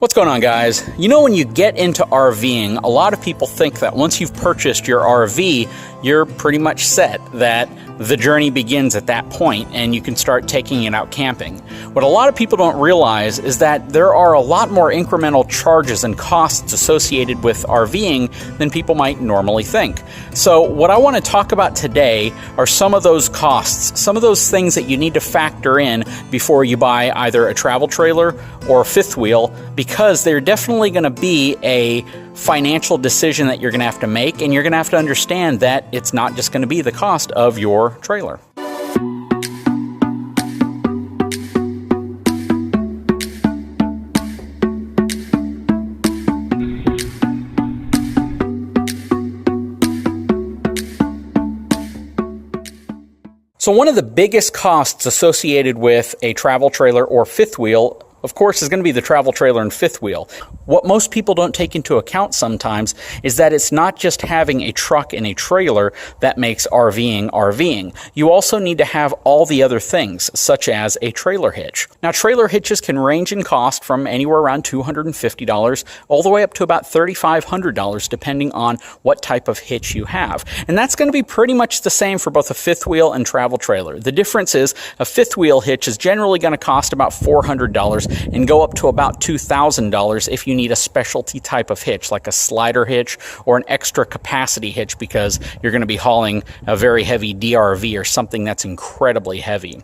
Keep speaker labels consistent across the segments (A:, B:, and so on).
A: What's going on, guys? You know, when you get into RVing, a lot of people think that once you've purchased your RV, you're pretty much set, that the journey begins at that point and you can start taking it out camping. What a lot of people don't realize is that there are a lot more incremental charges and costs associated with RVing than people might normally think. So what I want to talk about today are some of those costs, some of those things that you need to factor in before you buy either a travel trailer or a fifth wheel, because they're definitely going to be a financial decision that you're going to have to make, and you're going to have to understand that it's not just going to be the cost of your trailer. So one of the biggest costs associated with a travel trailer or fifth wheel, of course, is going to be the travel trailer and fifth wheel. What most people don't take into account sometimes is that it's not just having a truck and a trailer that makes RVing. You also need to have all the other things, such as a trailer hitch. Now, trailer hitches can range in cost from anywhere around $250 all the way up to about $3,500, depending on what type of hitch you have. And that's going to be pretty much the same for both a fifth wheel and travel trailer. The difference is a fifth wheel hitch is generally going to cost about $400 and go up to about $2,000 if you need a specialty type of hitch, like a slider hitch or an extra capacity hitch, because you're going to be hauling a very heavy DRV or something that's incredibly heavy.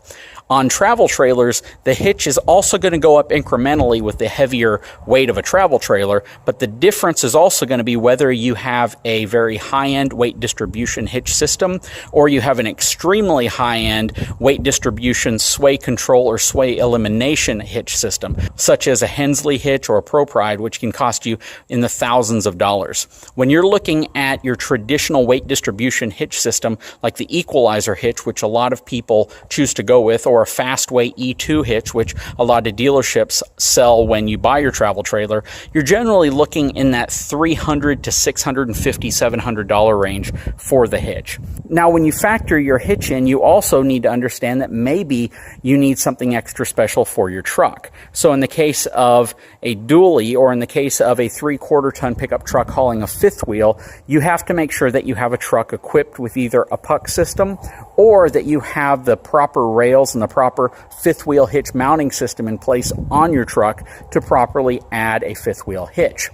A: On travel trailers, the hitch is also going to go up incrementally with the heavier weight of a travel trailer, but the difference is also going to be whether you have a very high-end weight distribution hitch system or you have an extremely high-end weight distribution sway control or sway elimination hitch system, such as a Hensley hitch or a ProPride, which can cost you in the thousands of dollars. When you're looking at your traditional weight distribution hitch system, like the Equalizer hitch, which a lot of people choose to go with, or a Fastway E2 hitch, which a lot of dealerships sell when you buy your travel trailer, you're generally looking in that $300 to $650, $700 range for the hitch. Now, when you factor your hitch in, you also need to understand that maybe you need something extra special for your truck. So in the case of a dually, or in the case of a 3/4 ton pickup truck hauling a fifth wheel, you have to make sure that you have a truck equipped with either a puck system or that you have the proper rails and the proper fifth wheel hitch mounting system in place on your truck to properly add a fifth wheel hitch.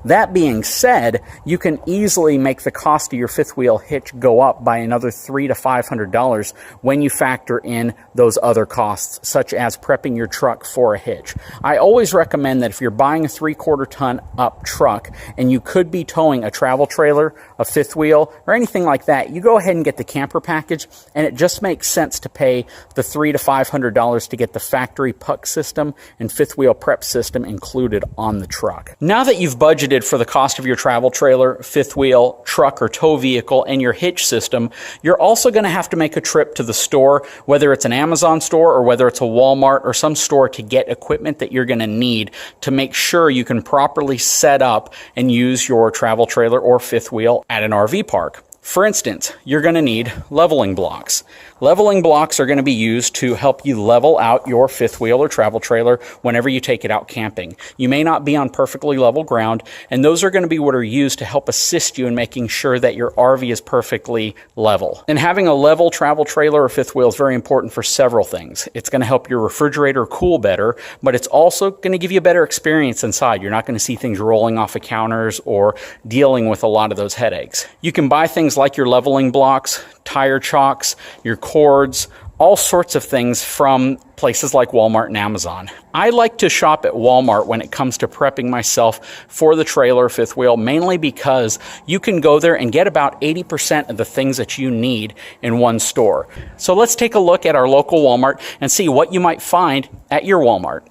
A: That being said, you can easily make the cost of your fifth wheel hitch go up by another $300 to $500 when you factor in those other costs, such as prepping your truck for a hitch. I always recommend that if you're buying a 3/4 ton up truck and you could be towing a travel trailer, a fifth wheel, or anything like that, you go ahead and get the camper package, and it just makes sense to pay the $300 to $500 to get the factory puck system and fifth wheel prep system included on the truck. Now that you've budgeted for the cost of your travel trailer, fifth wheel, truck, or tow vehicle, and your hitch system, you're also going to have to make a trip to the store, whether it's an Amazon store or whether it's a Walmart or some store, to get equipment that you're going to need to make sure you can properly set up and use your travel trailer or fifth wheel at an RV park. For instance, you're going to need leveling blocks. Leveling blocks are going to be used to help you level out your fifth wheel or travel trailer whenever you take it out camping. You may not be on perfectly level ground, and those are going to be what are used to help assist you in making sure that your RV is perfectly level. And having a level travel trailer or fifth wheel is very important for several things. It's going to help your refrigerator cool better, but it's also going to give you a better experience inside. You're not going to see things rolling off of counters or dealing with a lot of those headaches. You can buy things like your leveling blocks, tire chocks, your cords, all sorts of things from places like Walmart and Amazon. I like to shop at Walmart when it comes to prepping myself for the trailer fifth wheel, mainly because you can go there and get about 80% of the things that you need in one store. So let's take a look at our local Walmart and see what you might find at your Walmart.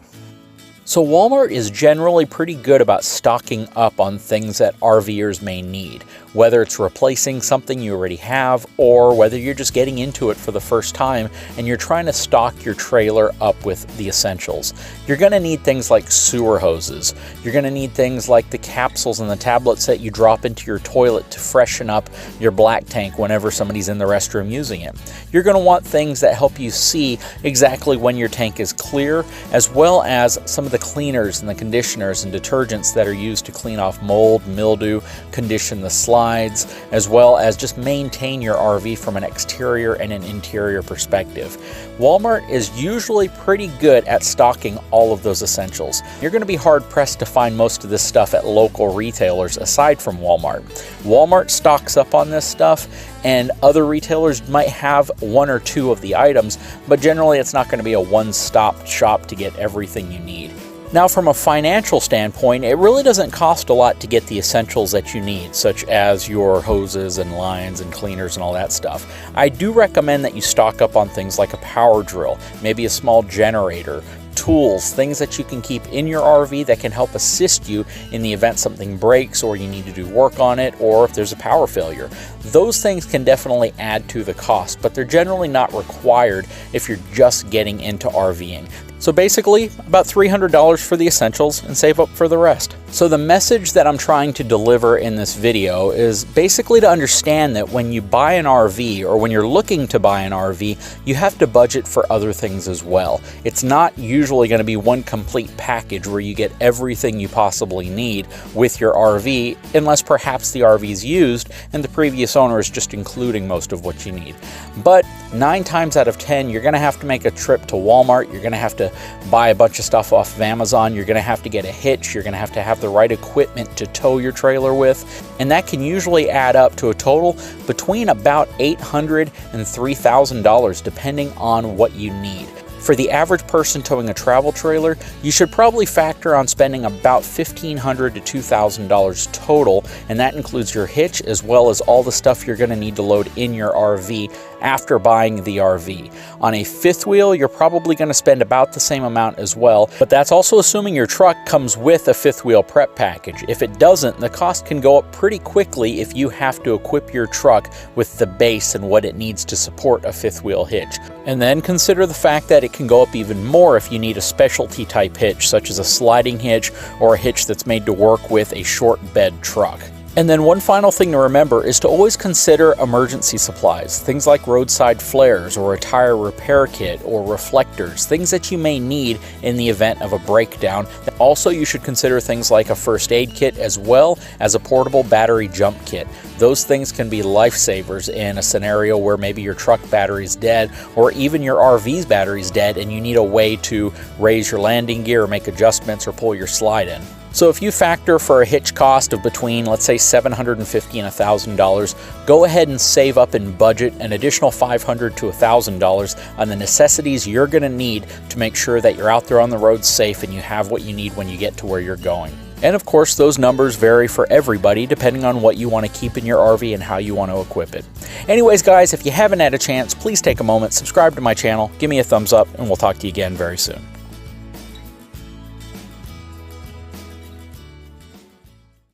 A: So Walmart is generally pretty good about stocking up on things that RVers may need, whether it's replacing something you already have or whether you're just getting into it for the first time and you're trying to stock your trailer up with the essentials. You're going to need things like sewer hoses. You're going to need things like the capsules and the tablets that you drop into your toilet to freshen up your black tank whenever somebody's in the restroom using it. You're going to want things that help you see exactly when your tank is clear, as well as some of the cleaners and the conditioners and detergents that are used to clean off mold, mildew, condition the slides, as well as just maintain your RV from an exterior and an interior perspective. Walmart is usually pretty good at stocking all of those essentials. You're going to be hard pressed to find most of this stuff at local retailers aside from Walmart. Walmart stocks up on this stuff, and other retailers might have one or two of the items, but generally it's not going to be a one-stop shop to get everything you need. Now, from a financial standpoint, it really doesn't cost a lot to get the essentials that you need, such as your hoses and lines and cleaners and all that stuff. I do recommend that you stock up on things like a power drill, maybe a small generator, tools, things that you can keep in your RV that can help assist you in the event something breaks or you need to do work on it, or if there's a power failure. Those things can definitely add to the cost, but they're generally not required if you're just getting into RVing. So basically, about $300 for the essentials and save up for the rest. So the message that I'm trying to deliver in this video is basically to understand that when you buy an RV, or when you're looking to buy an RV, you have to budget for other things as well. It's not usually going to be one complete package where you get everything you possibly need with your RV, unless perhaps the RV is used and the previous owner is just including most of what you need. But 9 times out of 10, you're going to have to make a trip to Walmart. You're going to have to buy a bunch of stuff off of Amazon. You're going to have to get a hitch. You're going to have the right equipment to tow your trailer with. And that can usually add up to a total between about $800 and $3,000, depending on what you need. For the average person towing a travel trailer, you should probably factor on spending about $1,500 to $2,000 total, and that includes your hitch as well as all the stuff you're going to need to load in your RV after buying the RV. On a fifth wheel, you're probably going to spend about the same amount as well, but that's also assuming your truck comes with a fifth wheel prep package. If it doesn't, the cost can go up pretty quickly if you have to equip your truck with the base and what it needs to support a fifth wheel hitch. And then consider the fact that it can go up even more if you need a specialty type hitch, such as a sliding hitch or a hitch that's made to work with a short bed truck. And then one final thing to remember is to always consider emergency supplies, things like roadside flares or a tire repair kit or reflectors, things that you may need in the event of a breakdown. Also, you should consider things like a first aid kit as well as a portable battery jump kit. Those things can be lifesavers in a scenario where maybe your truck battery is dead, or even your RV's battery is dead and you need a way to raise your landing gear or make adjustments or pull your slide in. So if you factor for a hitch cost of between, let's say, $750 and $1,000, go ahead and save up and budget an additional $500 to $1,000 on the necessities you're going to need to make sure that you're out there on the road safe and you have what you need when you get to where you're going. And of course, those numbers vary for everybody depending on what you want to keep in your RV and how you want to equip it. Anyways, guys, if you haven't had a chance, please take a moment, subscribe to my channel, give me a thumbs up, and we'll talk to you again very soon.